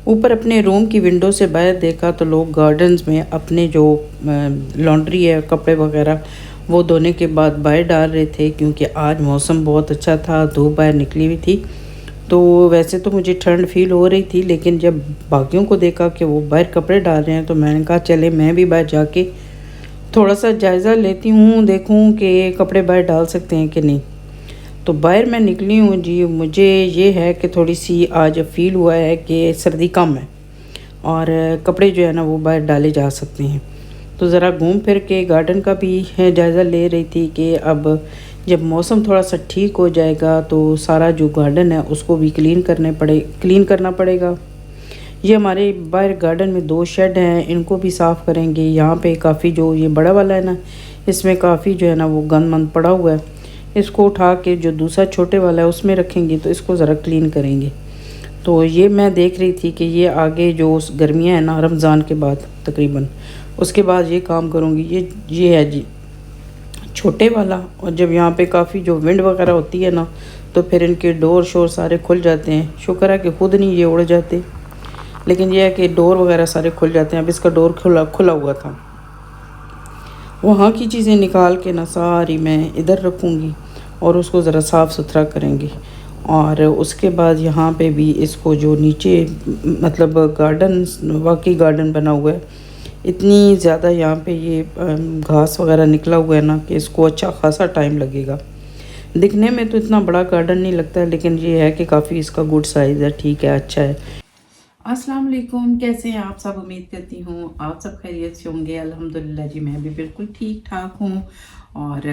ऊपर अपने रूम की विंडो से बाहर देखा तो लोग गार्डन्स में अपने जो लॉन्ड्री है, कपड़े वगैरह वो धोने के बाद बाहर डाल रहे थे, क्योंकि आज मौसम बहुत अच्छा था, धूप बाहर निकली हुई थी। तो वैसे तो मुझे ठंड फील हो रही थी, लेकिन जब बाकियों को देखा कि वो बाहर कपड़े डाल रहे हैं तो मैंने कहा चले मैं भी बाहर जाके थोड़ा सा जायज़ा लेती हूँ, देखूँ कि कपड़े बाहर डाल सकते हैं कि नहीं। तो बाहर मैं निकली हूँ जी, मुझे ये है कि थोड़ी सी आज फ़ील हुआ है कि सर्दी कम है और कपड़े जो है ना वो बाहर डाले जा सकते हैं। तो ज़रा घूम फिर के गार्डन का भी जायज़ा ले रही थी कि अब जब मौसम थोड़ा सा ठीक हो जाएगा तो सारा जो गार्डन है उसको भी क्लीन करना पड़ेगा। ये हमारे बाहर गार्डन में 2 शेड हैं, इनको भी साफ़ करेंगे। यहाँ पे काफ़ी जो ये बड़ा वाला है ना, इसमें काफ़ी जो है ना वो गंद मंद पड़ा हुआ है। इसको उठा के जो दूसरा छोटे वाला है उसमें रखेंगे तो इसको ज़रा क्लीन करेंगे। तो ये मैं देख रही थी कि ये आगे जो गर्मियाँ हैं ना, रमज़ान के बाद तकरीबन उसके बाद ये काम करूँगी। ये है जी छोटे वाला। और जब यहाँ पे काफ़ी जो विंड वगैरह होती है ना, तो फिर इनके डोर शोर सारे खुल जाते हैं। शुक्र है कि खुद नहीं ये उड़ जाते, लेकिन यह है कि डोर वगैरह सारे खुल जाते हैं। अब इसका डोर खुला हुआ था। वहाँ की चीज़ें निकाल के ना सारी मैं इधर रखूँगी और उसको ज़रा साफ़ सुथरा करेंगे। और उसके बाद यहाँ पे भी इसको जो नीचे मतलब गार्डन, वाकई गार्डन बना हुआ है, इतनी ज़्यादा यहाँ पे ये घास वगैरह निकला हुआ है ना कि इसको अच्छा खासा टाइम लगेगा। दिखने में तो इतना बड़ा गार्डन नहीं लगता है, लेकिन ये है कि काफ़ी इसका गुड साइज़ है, ठीक है, अच्छा है। अस्सलाम वालेकुम, कैसे हैं आप सब? उम्मीद करती हूँ आप सब खैरियत से होंगे। अल्हम्दुलिल्लाह जी, मैं भी बिल्कुल ठीक ठाक हूँ। और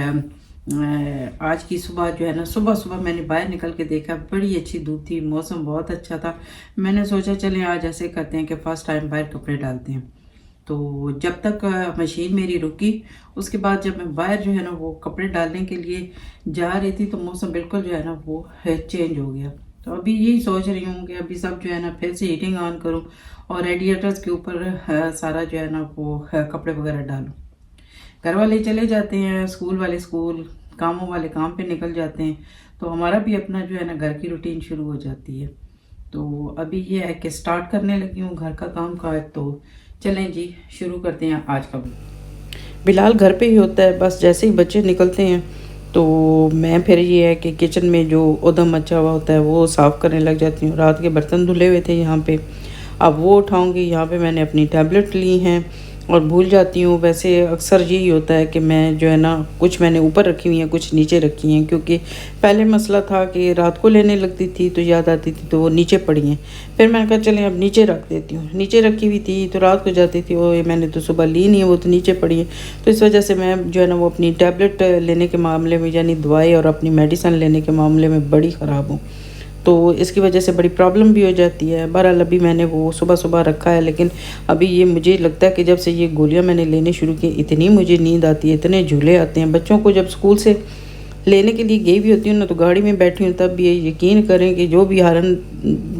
आज की सुबह जो है ना, सुबह मैंने बाहर निकल के देखा, बड़ी अच्छी धूप थी, मौसम बहुत अच्छा था। मैंने सोचा चलें आज ऐसे करते हैं कि फ़र्स्ट टाइम बाहर कपड़े डालते हैं। तो जब तक मशीन मेरी रुकी, उसके बाद जब मैं बाहर जो है ना वो कपड़े डालने के लिए जा रही थी तो मौसम बिल्कुल जो है ना वो चेंज हो गया। तो अभी यही सोच रही हूँ कि अभी सब जो है ना फिर से हीटिंग ऑन करूँ और रेडिएटर्स के ऊपर सारा जो है ना वो कपड़े वगैरह डालूँ। घर वाले चले जाते हैं, स्कूल वाले स्कूल, कामों वाले काम पे निकल जाते हैं, तो हमारा भी अपना जो है ना घर की रूटीन शुरू हो जाती है। तो अभी ये है कि स्टार्ट करने लगी हूँ घर का काम काज। तो चलें जी, शुरू करते हैं आज का। बिलाल घर पे ही होता है, बस जैसे ही बच्चे निकलते हैं तो मैं फिर ये है कि किचन में जो उधम मचा हुआ होता है वो साफ़ करने लग जाती हूँ। रात के बर्तन धुले हुए थे यहाँ पे, अब वो उठाऊँगी। यहाँ पे मैंने अपनी टैबलेट ली हैं और भूल जाती हूँ। वैसे अक्सर यही होता है कि मैं जो है ना कुछ मैंने ऊपर रखी हुई हैं, कुछ नीचे रखी हैं, क्योंकि पहले मसला था कि रात को लेने लगती थी तो याद आती थी तो वो नीचे पड़ी हैं। फिर मैंने कहा चलें अब नीचे रख देती हूँ। नीचे रखी हुई थी तो रात को जाती थी, वो मैंने तो सुबह ली नहीं है, वो तो नीचे पड़ी है। तो इस वजह से मैं जो है ना वो अपनी टैबलेट लेने के मामले में, यानी दवाई और अपनी मेडिसिन लेने के मामले में बड़ी ख़राब हूँ। तो इसकी वजह से बड़ी प्रॉब्लम भी हो जाती है। बहरहाल अभी मैंने वो सुबह रखा है, लेकिन अभी ये मुझे लगता है कि जब से ये गोलियां मैंने लेने शुरू की, इतनी मुझे नींद आती है, इतने झूले आते हैं। बच्चों को जब स्कूल से लेने के लिए गई भी होती हूँ ना, तो गाड़ी में बैठी हूँ तब भी ये यकीन करें कि जो भी हारन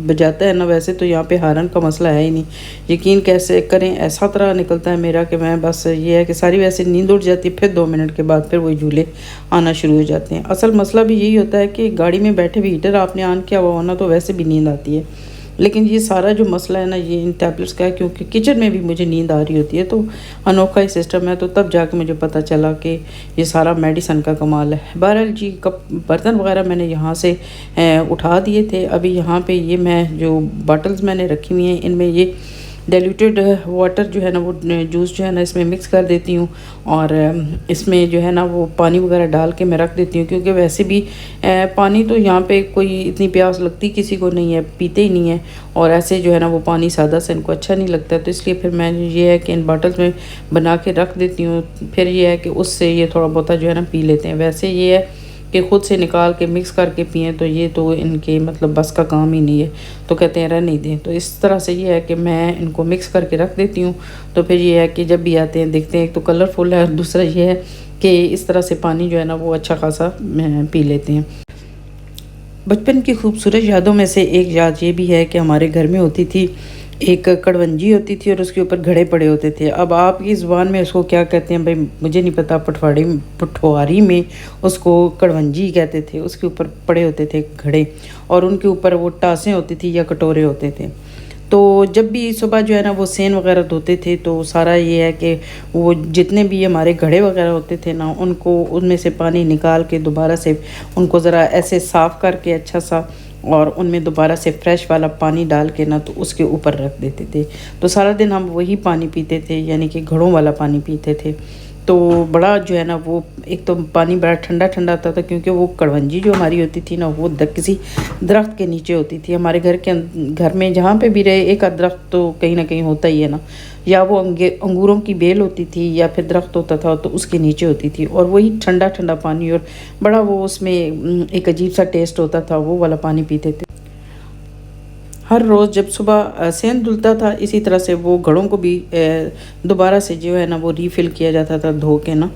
बजाता है ना, वैसे तो यहाँ पे हारन का मसला है ही नहीं, यकीन कैसे करें, ऐसा तरह निकलता है मेरा कि मैं बस ये है कि सारी वैसे नींद उड़ जाती है, फिर 2 मिनट के बाद फिर वही झूले आना शुरू हो जाते हैं। असल मसला भी यही होता है कि गाड़ी में बैठे भी हीटर आपने ऑन किया हुआ होना तो वैसे भी नींद आती है। लेकिन ये सारा जो मसला है ना ये इन टैबलेट्स का है, क्योंकि किचन में भी मुझे नींद आ रही होती है। तो अनोखा ही सिस्टम है। तो तब जाके मुझे पता चला कि ये सारा मेडिसन का कमाल है। बहरहाल जी, बर्तन वगैरह मैंने यहाँ से उठा दिए थे। अभी यहाँ पे ये मैं जो बॉटल्स मैंने रखी हुई हैं, इनमें ये डाइल्यूटेड वाटर जो है ना वो जूस जो है ना इसमें मिक्स कर देती हूँ और इसमें जो है ना वो पानी वगैरह डाल के मैं रख देती हूँ, क्योंकि वैसे भी पानी तो यहाँ पे कोई इतनी प्यास लगती किसी को नहीं है, पीते ही नहीं है। और ऐसे जो है ना वो पानी सादा से इनको अच्छा नहीं लगता है, तो इसलिए फिर मैं ये है कि इन बॉटल्स में बना के रख देती हूँ। फिर ये है कि उससे ये थोड़ा बहुत जो है ना पी लेते हैं। वैसे ये है कि ख़ुद से निकाल के मिक्स करके पिए तो ये तो इनके मतलब बस का काम ही नहीं है, तो कहते हैं रहने दें। तो इस तरह से ये है कि मैं इनको मिक्स करके रख देती हूँ। तो फिर ये है कि जब भी आते हैं देखते हैं, एक तो कलरफुल है और दूसरा ये है कि इस तरह से पानी जो है ना वो अच्छा खासा पी लेते हैं। बचपन की खूबसूरत यादों में से एक याद ये भी है कि हमारे घर में होती थी एक कड़वंजी होती थी और उसके ऊपर घड़े पड़े होते थे। अब आपकी ज़ुबान में उसको क्या कहते हैं भाई मुझे नहीं पता, पठवारी में उसको कड़वंजी कहते थे। उसके ऊपर पड़े होते थे घड़े और उनके ऊपर वो टासें होती थी या कटोरे होते थे। तो जब भी सुबह जो है ना वो सेन वगैरह धोते थे तो सारा ये है कि वो जितने भी हमारे घड़े वगैरह होते थे ना, उनको उनमें से पानी निकाल के दोबारा से उनको ज़रा ऐसे साफ़ करके अच्छा सा, और उनमें दोबारा से फ्रेश वाला पानी डाल के ना तो उसके ऊपर रख देते थे। तो सारा दिन हम वही पानी पीते थे, यानी कि घड़ों वाला पानी पीते थे। तो बड़ा जो है ना वो, एक तो पानी बड़ा ठंडा ठंडा आता था, क्योंकि वो कड़वंजी जो हमारी होती थी ना वो किसी दरख्त के नीचे होती थी। हमारे घर में जहाँ पे भी रहे एक आध दरख्त तो कहीं ना कहीं होता ही है ना, या वो अंगूरों की बेल होती थी या फिर दरख्त होता था तो उसके नीचे होती थी, और वही ठंडा ठंडा पानी, और बड़ा वो उसमें एक अजीब सा टेस्ट होता था, वो वाला पानी पीते थे। हर रोज़ जब सुबह सेंध धुलता था, इसी तरह से वो घड़ों को भी दोबारा से जो है ना वो रीफ़िल किया जाता था धो के ना।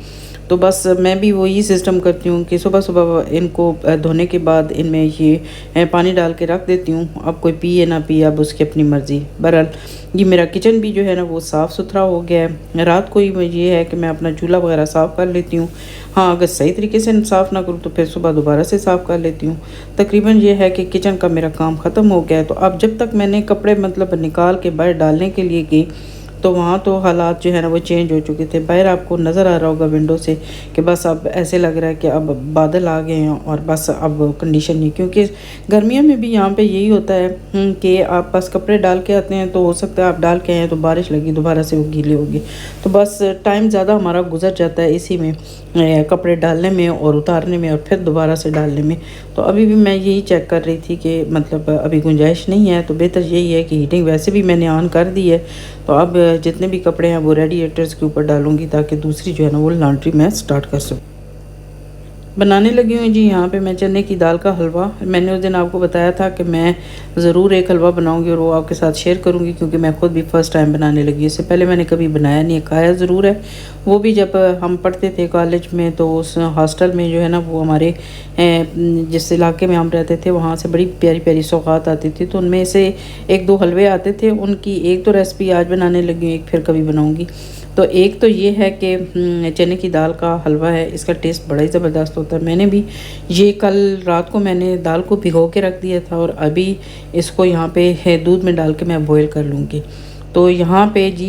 तो बस मैं भी वही सिस्टम करती हूँ कि सुबह सुबह इनको धोने के बाद इनमें ये पानी डाल के रख देती हूँ। अब कोई पिए ना पिए, अब उसकी अपनी मर्ज़ी। बहरहाल ये मेरा किचन भी जो है ना वो साफ़ सुथरा हो गया है। रात को ही ये है कि मैं अपना चूल्हा वगैरह साफ़ कर लेती हूँ। हाँ, अगर सही तरीके से साफ़ ना करूँ तो फिर सुबह दोबारा से साफ़ कर लेती हूँ। तकरीबन ये है कि किचन का मेरा काम ख़त्म हो गया है। तो अब जब तक मैंने कपड़े मतलब निकाल के बाहर डालने के लिए गई, तो वहाँ तो हालात जो है ना वो चेंज हो चुके थे। बाहर आपको नज़र आ रहा होगा विंडो से कि बस अब ऐसे लग रहा है कि अब बादल आ गए हैं और बस अब कंडीशन नहीं, क्योंकि गर्मियों में भी यहाँ पे यही होता है कि आप बस कपड़े डाल के आते हैं तो हो सकता है आप डाल के आए तो बारिश लगी, दोबारा से वो गीले होगी, तो बस टाइम ज़्यादा हमारा गुजर जाता है इसी में, कपड़े डालने में और उतारने में और फिर दोबारा से डालने में। तो अभी भी मैं यही चेक कर रही थी कि मतलब अभी गुंजाइश नहीं है, तो बेहतर यही है कि हीटिंग वैसे भी मैंने ऑन कर दी है। तो अब जितने भी कपड़े हैं वो रेडिएटर्स के ऊपर डालूंगी, ताकि दूसरी जो है ना वो लॉन्ड्री मैं स्टार्ट कर सकूँ। बनाने लगी हूँ जी यहाँ पे मैं चने की दाल का हलवा। मैंने उस दिन आपको बताया था कि मैं ज़रूर एक हलवा बनाऊँगी और वो आपके साथ शेयर करूँगी, क्योंकि मैं खुद भी फ़र्स्ट टाइम बनाने लगी। इससे पहले मैंने कभी बनाया नहीं है, खाया ज़रूर है, वो भी जब हम पढ़ते थे कॉलेज में, तो उस हॉस्टल में जो है ना वो हमारे जिस इलाके में हम रहते थे वहाँ से बड़ी प्यारी प्यारी सौगात आती थी, तो उनमें से एक दो हलवे आते थे। उनकी एक तो रेसिपी आज बनाने लगी हूँ, एक फिर कभी बनाऊँगी। तो एक तो ये है कि चने की दाल का हलवा है, इसका टेस्ट बड़ा ही ज़बरदस्त होता है। मैंने भी ये कल रात को मैंने दाल को भिगो के रख दिया था, और अभी इसको यहाँ पे दूध में डाल के मैं बॉईल कर लूँगी। तो यहाँ पे जी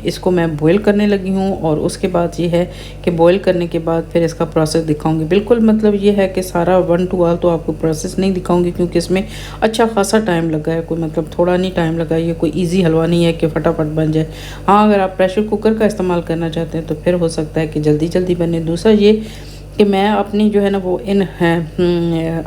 इसको मैं बॉईल करने लगी हूँ, और उसके बाद ये है कि बॉईल करने के बाद फिर इसका प्रोसेस दिखाऊंगी। बिल्कुल मतलब ये है कि सारा 1 to all तो आपको प्रोसेस नहीं दिखाऊंगी, क्योंकि इसमें अच्छा खासा टाइम लगा है, कोई मतलब थोड़ा नहीं टाइम लगा। ये कोई इजी हलवा नहीं है कि फटाफट बन जाए। हाँ, अगर आप प्रेशर कुकर का इस्तेमाल करना चाहते हैं तो फिर हो सकता है कि जल्दी जल्दी बने। दूसरा ये कि मैं अपनी जो है ना वो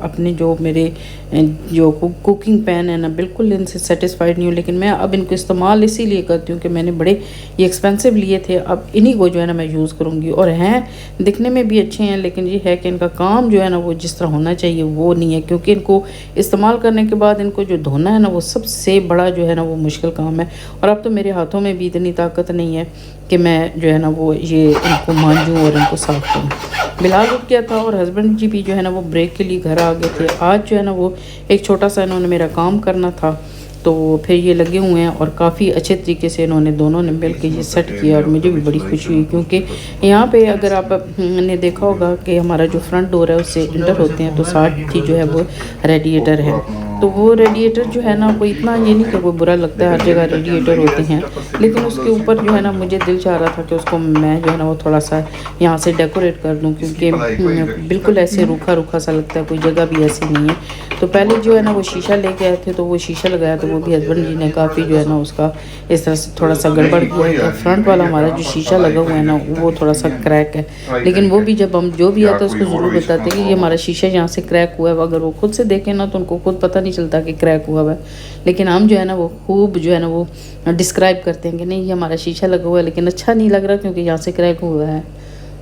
अपने जो मेरे जो कुकिंग पैन है ना, बिल्कुल इनसे सेटिस्फाइड नहीं हूँ, लेकिन मैं अब इनको इस्तेमाल इसीलिए करती हूँ कि मैंने बड़े ये एक्सपेंसिव लिए थे। अब इन्हीं को जो है ना मैं यूज़ करूँगी, और हैं दिखने में भी अच्छे हैं, लेकिन ये है कि इनका काम जो है ना वो जिस तरह होना चाहिए वो नहीं है, क्योंकि इनको इस्तेमाल करने के बाद इनको जो धोना है ना वो सबसे बड़ा जो है ना वो मुश्किल काम है। और अब तो मेरे हाथों में भी इतनी ताकत नहीं है कि मैं जो है ना वो ये इनको मांजूँ और इनको साफ़ करूँ। बिलाल उठ गया था और हस्बैंड जी भी जो है ना वो ब्रेक के लिए घर आ गए थे। आज जो है ना वो एक छोटा सा इन्होंने मेरा काम करना था, तो फिर ये लगे हुए हैं और काफ़ी अच्छे तरीके से इन्होंने दोनों ने मिल के ये सेट किया, और मुझे भी बड़ी खुशी हुई, क्योंकि यहाँ पे अगर आपने देखा होगा कि हमारा जो फ्रंट डोर है उससे इंटर होते हैं, तो साथ ही जो है वो रेडिएटर है। तो वो रेडिएटर जो है ना वो इतना ये नहीं कि वो बुरा लगता है, हर जगह रेडिएटर होते हैं, लेकिन उसके ऊपर जो है ना मुझे दिल चाह रहा था कि उसको मैं जो है ना वो थोड़ा सा यहाँ से डेकोरेट कर दूँ, क्योंकि बिल्कुल ऐसे रूखा रूखा सा लगता है, कोई जगह भी ऐसी नहीं है। तो पहले जो है ना वो शीशा लेके आए थे, तो वो शीशा लगाया, तो वो भी हस्बैंड जी ने काफ़ी जो है ना उसका इस तरह से थोड़ा सा गड़बड़ किया है। तो फ्रंट वाला हमारा जो शीशा लगा हुआ है ना वो थोड़ा सा क्रैक है, लेकिन वो भी जब हम जो भी आता है उसको ज़रूर बताते हैं कि ये हमारा शीशा यहाँ से क्रैक हुआ है। अगर वो खुद से देखें ना तो उनको खुद पता नहीं चलता कि क्रैक हुआ है, लेकिन हम जो है ना वो खूब जो है ना वो डिस्क्राइब करते हैं कि नहीं ये हमारा शीशा लगा हुआ है, लेकिन अच्छा नहीं लग रहा क्योंकि यहाँ से क्रैक हुआ है।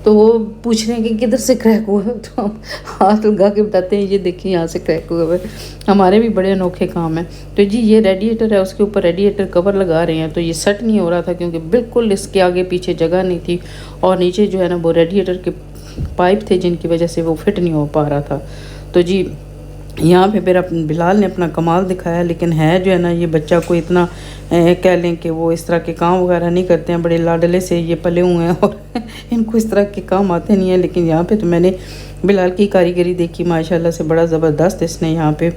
तो वो पूछ रहे हैं कि किधर से क्रैक हुआ है, तो हम हाथ लगा के बताते हैं ये देखिए यहाँ से क्रैक हुआ है। हमारे भी बड़े अनोखे काम है। तो जी ये रेडिएटर है, उसके ऊपर रेडिएटर कवर लगा रहे हैं, तो ये सेट नहीं हो रहा था क्योंकि बिल्कुल इसके आगे पीछे जगह नहीं थी, और नीचे जो है ना वो रेडिएटर के पाइप थे जिनकी वजह से वो फिट नहीं हो पा रहा था। तो जी यहाँ पे फिर बिलाल ने अपना कमाल दिखाया, लेकिन है जो है ना ये बच्चा को इतना कह लें कि वो इस तरह के काम वगैरह नहीं करते हैं, बड़े लाडले से ये पले हुए हैं और इनको इस तरह के काम आते नहीं हैं। लेकिन यहाँ पे तो मैंने बिलाल की कारीगरी देखी माशाल्लाह से, बड़ा ज़बरदस्त इसने यहाँ पे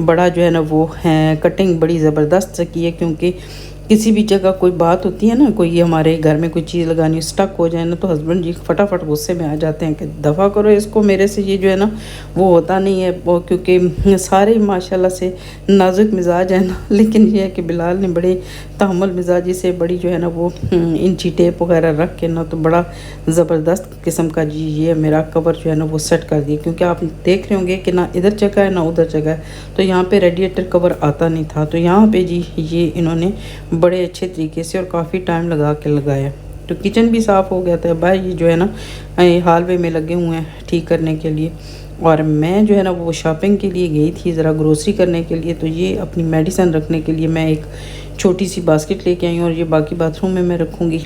बड़ा जो है ना वो है कटिंग बड़ी ज़बरदस्त से की है। क्योंकि किसी भी जगह कोई बात होती है ना, कोई हमारे घर में कोई चीज़ लगानी स्टक हो जाए ना, तो हस्बैंड जी फटाफट गुस्से में आ जाते हैं कि दफ़ा करो इसको, मेरे से ये जो है ना वो होता नहीं है वो, क्योंकि सारे माशाल्लाह से नाजुक मिजाज है ना। लेकिन ये है कि बिलाल ने बड़े तहम्मुल मिजाजी से बड़ी जो है ना वो इंची टेप वगैरह रख के ना तो बड़ा ज़बरदस्त किस्म का जी ये मेरा कवर जो है ना वो सेट कर दिया। क्योंकि आप देख रहे होंगे कि ना इधर जगह है ना उधर जगह है, तो यहाँ पे रेडिएटर कवर आता नहीं था, तो यहाँ पे जी ये इन्होंने बड़े अच्छे तरीके से और काफ़ी टाइम लगा के लगाया। तो किचन भी साफ़ हो गया था भाई, ये जो है ना हालवे में लगे हुए हैं ठीक करने के लिए। और मैं जो है ना वो शॉपिंग के लिए गई थी ज़रा ग्रोसरी करने के लिए, तो ये अपनी मेडिसिन रखने के लिए मैं एक छोटी सी बास्केट लेके आई हूँ, और ये बाकी बाथरूम में मैं रखूँगी।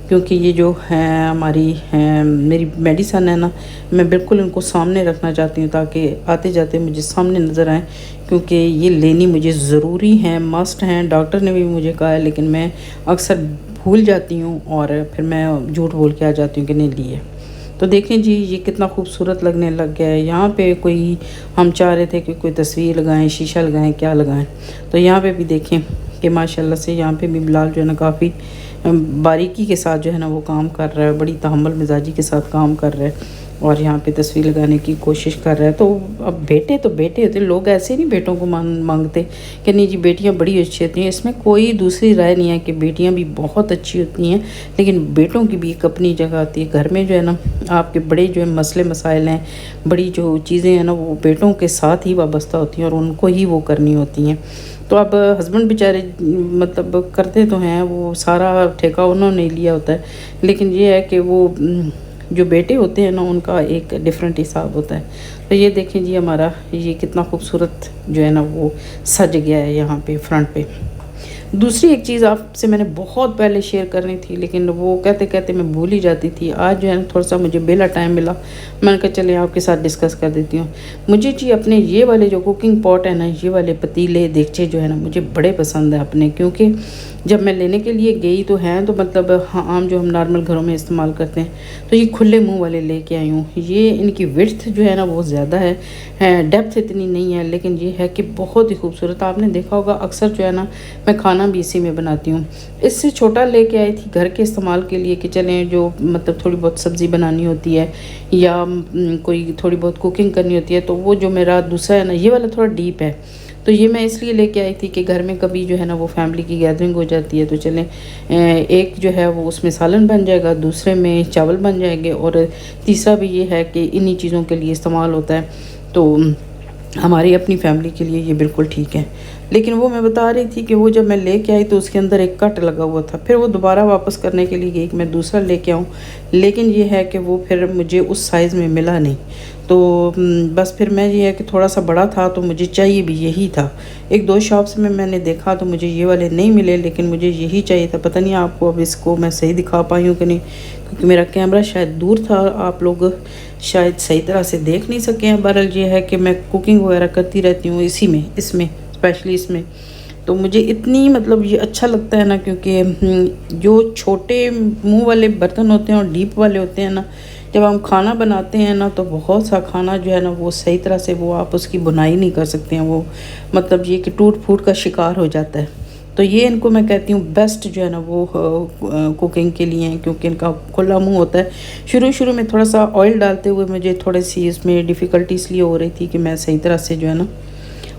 क्योंकि ये जो है हमारी मेरी मेडिसिन है ना, मैं बिल्कुल इनको सामने रखना चाहती हूँ ताकि आते जाते मुझे सामने नज़र आए। क्योंकि ये लेनी मुझे ज़रूरी है, मस्ट हैं, डॉक्टर ने भी मुझे कहा है, लेकिन मैं अक्सर भूल जाती हूँ और फिर मैं झूठ बोल के आ जाती हूँ कि नहीं लिए। तो देखें जी ये कितना खूबसूरत लगने लग गया है। यहाँ पे कोई हम चाह रहे थे कि कोई तस्वीर लगाएं, शीशा लगाएं, क्या लगाएं, तो यहाँ पे भी देखें कि माशाल्लाह से यहाँ पे भी बिलाल जो है ना काफ़ी बारीकी के साथ जो है ना वो काम कर रहा है, बड़ी तहम्मुल मिजाजी के साथ काम कर रहा है और यहाँ पे तस्वीर लगाने की कोशिश कर रहा है। तो अब बेटे तो बेटे होते, लोग ऐसे नहीं बेटों को मांगते कि नहीं जी बेटियाँ बड़ी अच्छी होती हैं। इसमें कोई दूसरी राय नहीं है कि बेटियाँ भी बहुत अच्छी होती हैं, लेकिन बेटों की भी एक अपनी जगह आती है। घर में जो है ना आपके बड़े जो है मसले मसाइल हैं, बड़ी जो चीज़ें हैं ना वो बेटों के साथ ही वाबस्ता होती हैं और उनको ही वो करनी होती हैं। तो अब हस्बैंड बेचारे मतलब करते तो हैं, वो सारा ठेका उन्होंने लिया होता है, लेकिन ये है कि वो जो बेटे होते हैं ना उनका एक डिफरेंट हिसाब होता है। तो ये देखें जी हमारा ये कितना खूबसूरत जो है ना वो सज गया है यहाँ पे फ्रंट पे। दूसरी एक चीज़ आपसे मैंने बहुत पहले शेयर करनी थी, लेकिन वो कहते कहते मैं भूल ही जाती थी। आज जो है ना थोड़ा सा मुझे बेला टाइम मिला, मैंने कहा चले आपके साथ डिस्कस कर देती हूँ। मुझे जी अपने ये वाले जो कुकिंग पॉट है ना, ये वाले पतीले देगचे जो है ना मुझे बड़े पसंद है अपने। क्योंकि जब मैं लेने के लिए गई तो हैं तो मतलब हाँ आम जो हम नॉर्मल घरों में इस्तेमाल करते हैं, तो ये खुले मुंह वाले लेके आई हूँ। ये इनकी विड्थ जो है ना वो ज़्यादा है, डेप्थ इतनी नहीं है, लेकिन ये है कि बहुत ही खूबसूरत। आपने देखा होगा अक्सर जो है ना मैं खाना भी इसी में बनाती हूँ। इससे छोटा लेके आई थी घर के इस्तेमाल के लिए कि चलें जो मतलब थोड़ी बहुत सब्ज़ी बनानी होती है या कोई थोड़ी बहुत कुकिंग करनी होती है, तो वो जो मेरा दूसरा है ना ये वाला थोड़ा डीप है, तो ये मैं इसलिए लेके आई थी कि घर में कभी जो है ना वो फैमिली की गैदरिंग हो जाती है, तो चलें एक जो है वो उसमें सालन बन जाएगा, दूसरे में चावल बन जाएंगे, और तीसरा भी ये है कि इन्हीं चीज़ों के लिए इस्तेमाल होता है। तो हमारी अपनी फैमिली के लिए ये बिल्कुल ठीक है। लेकिन वो मैं बता रही थी कि वो जब मैं लेके आई तो उसके अंदर एक कट लगा हुआ था, फिर वो दोबारा वापस करने के लिए गई कि मैं दूसरा लेके आऊँ, लेकिन ये है कि वो फिर मुझे उस साइज़ में मिला नहीं। तो बस फिर मैं ये है कि थोड़ा सा बड़ा था तो मुझे चाहिए भी यही था। एक दो शॉप्स में मैंने देखा तो मुझे ये वाले नहीं मिले, लेकिन मुझे यही चाहिए था। पता नहीं आपको अब इसको मैं सही दिखा पाई हूँ कि नहीं, क्योंकि मेरा कैमरा शायद दूर था, आप लोग शायद सही तरह से देख नहीं सके हैं। बहरहाल ये है कि मैं कुकिंग वगैरह करती रहती हूँ इसी में, इसमें स्पेशली इसमें। तो मुझे इतनी मतलब ये अच्छा लगता है ना, क्योंकि जो छोटे मुंह वाले बर्तन होते हैं और डीप वाले होते हैं ना, जब हम खाना बनाते हैं ना तो बहुत सा खाना जो है ना वो सही तरह से वो आप उसकी बुनाई नहीं कर सकते हैं, वो मतलब ये कि टूट फूट का शिकार हो जाता है। तो ये इनको मैं कहती हूँ बेस्ट जो है ना वो कुकिंग के लिए हैं, क्योंकि इनका खुला मुंह होता है। शुरू में थोड़ा सा ऑयल डालते हुए मुझे थोड़ी सी इसमें डिफ़िकल्टी इसलिए हो रही थी कि मैं सही तरह से जो है ना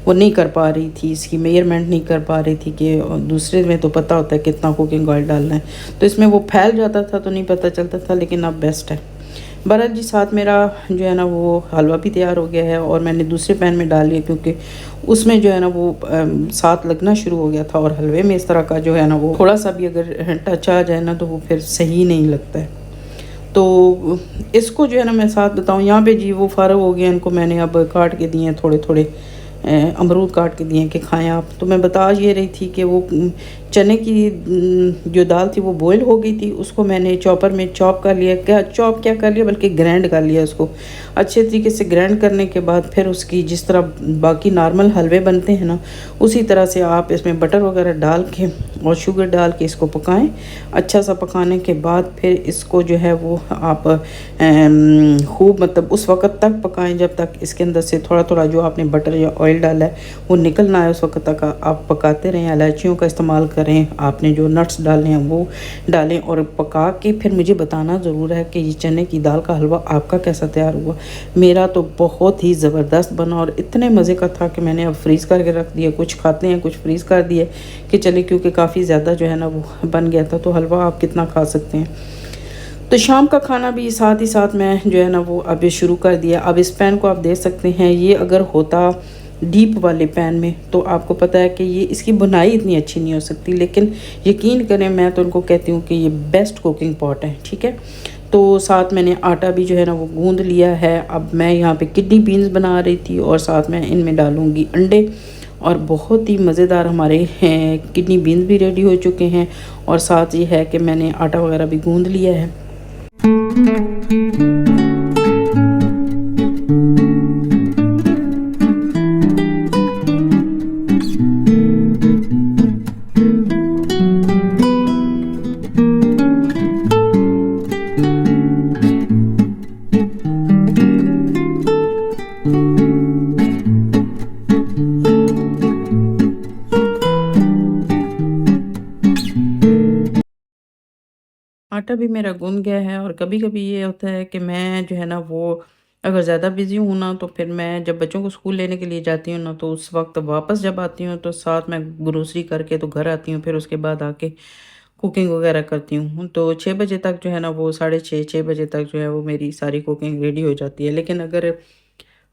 वो नहीं कर पा रही थी, इसकी मेजरमेंट नहीं कर पा रही थी कि दूसरे में तो पता होता है कितना कुकिंग ऑयल डालना है, तो इसमें वो फैल जाता था तो नहीं पता चलता था, लेकिन अब बेस्ट है। बहरहाल जी साथ मेरा जो है ना वो हलवा भी तैयार हो गया है और मैंने दूसरे पैन में डाल लिया, क्योंकि उसमें जो है ना वो साथ लगना शुरू हो गया था, और हलवे में इस तरह का जो है ना वो थोड़ा सा भी अगर टच आ जाए ना तो वो फिर सही नहीं लगता है। तो इसको जो है ना मैं साथ बताऊँ, यहाँ पे जी वो फ़ारग हो गया, इनको मैंने अब काट के दिए हैं थोड़े थोड़े अमरूद काट के दिए कि खाएं आप। तो मैं बता ये रही थी कि वो चने की जो दाल थी वो बॉईल हो गई थी, उसको मैंने चॉपर में चॉप कर लिया, क्या कर लिया बल्कि ग्राइंड कर लिया। उसको अच्छे तरीके से ग्राइंड करने के बाद फिर उसकी जिस तरह बाकी नॉर्मल हलवे बनते हैं ना, उसी तरह से आप इसमें बटर वगैरह डाल के और शुगर डाल के इसको पकाएं। अच्छा सा पकाने के बाद फिर इसको जो है वो आप खूब मतलब उस वक़्त तक पकाएं जब तक इसके अंदर से थोड़ा थोड़ा जो आपने बटर या ऑयल डाला है वो निकल ना आए। उस वक्त तक आप पकाते रहें। इलायचियों का इस्तेमाल करें, आपने जो नट्स डालने हैं वो डालें और पका के फिर मुझे बताना ज़रूर है कि ये चने की दाल का हलवा आपका कैसा तैयार हुआ। मेरा तो बहुत ही ज़बरदस्त बना और इतने मज़े का था कि मैंने अब फ्रीज़ करके रख दिया। कुछ खाते हैं, कुछ फ्रीज़ कर दिए कि चले, क्योंकि काफ़ी ज़्यादा जो है ना वो बन गया था, तो हलवा आप कितना खा सकते हैं। तो शाम का खाना भी साथ ही साथ मैं जो है ना वो अब शुरू कर दिया। अब इस पैन को आप देख सकते हैं, ये अगर होता डीप वाले पैन में तो आपको पता है कि ये इसकी बुनाई इतनी अच्छी नहीं हो सकती, लेकिन यकीन करें मैं तो उनको कहती हूँ कि ये बेस्ट कुकिंग पॉट है। ठीक है, तो साथ मैंने आटा भी जो है ना वो गूंद लिया है। अब मैं यहाँ पे किडनी बीन्स बना रही थी और साथ में इनमें डालूँगी अंडे, और बहुत ही मज़ेदार हमारे किडनी बीन्स भी रेडी हो चुके हैं। और साथ ये है कि मैंने आटा वगैरह भी गूंद लिया है। आटा भी मेरा गूँध गया है। और कभी-कभी ये होता है कि मैं जो है ना वो अगर ज़्यादा बिज़ी हूँ ना, तो फिर मैं जब बच्चों को स्कूल लेने के लिए जाती हूँ ना, तो उस वक़्त वापस जब आती हूँ तो साथ में ग्रोसरी करके तो घर आती हूँ। फिर उसके बाद आके कुकिंग वग़ैरह करती हूँ। तो 6 बजे तक जो है ना वो साढ़े 6 बजे तक जो है वो मेरी सारी कुकिंग रेडी हो जाती है। लेकिन अगर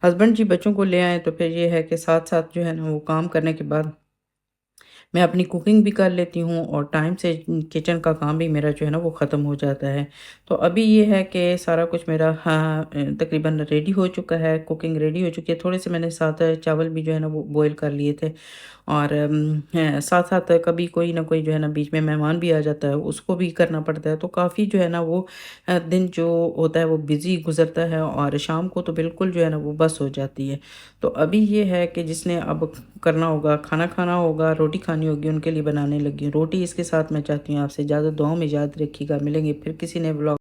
हस्बैंड जी बच्चों को ले आएँ तो फिर ये है कि साथ-साथ जो है ना वो काम करने के बाद मैं अपनी कुकिंग भी कर लेती हूँ और टाइम से किचन का काम भी मेरा जो है ना वो ख़त्म हो जाता है। तो अभी ये है कि सारा कुछ मेरा तकरीबन रेडी हो चुका है, कुकिंग रेडी हो चुकी है। थोड़े से मैंने साथ चावल भी जो है ना वो बॉयल कर लिए थे। और साथ-साथ कभी कोई ना कोई जो है ना बीच में मेहमान भी आ जाता है, उसको भी करना पड़ता है। तो काफ़ी जो है ना वो दिन जो होता है वो बिज़ी गुज़रता है और शाम को तो बिल्कुल जो है ना वो बस हो जाती है। तो अभी ये है कि जिसने अब करना होगा, खाना खाना होगा, रोटी खानी होगी, उनके लिए बनाने लगी हूँ। रोटी इसके साथ मैं चाहती हूँ आपसे इजाज़त, दुआओं में याद रखिएगा। मिलेंगे फिर किसी नए व्लॉग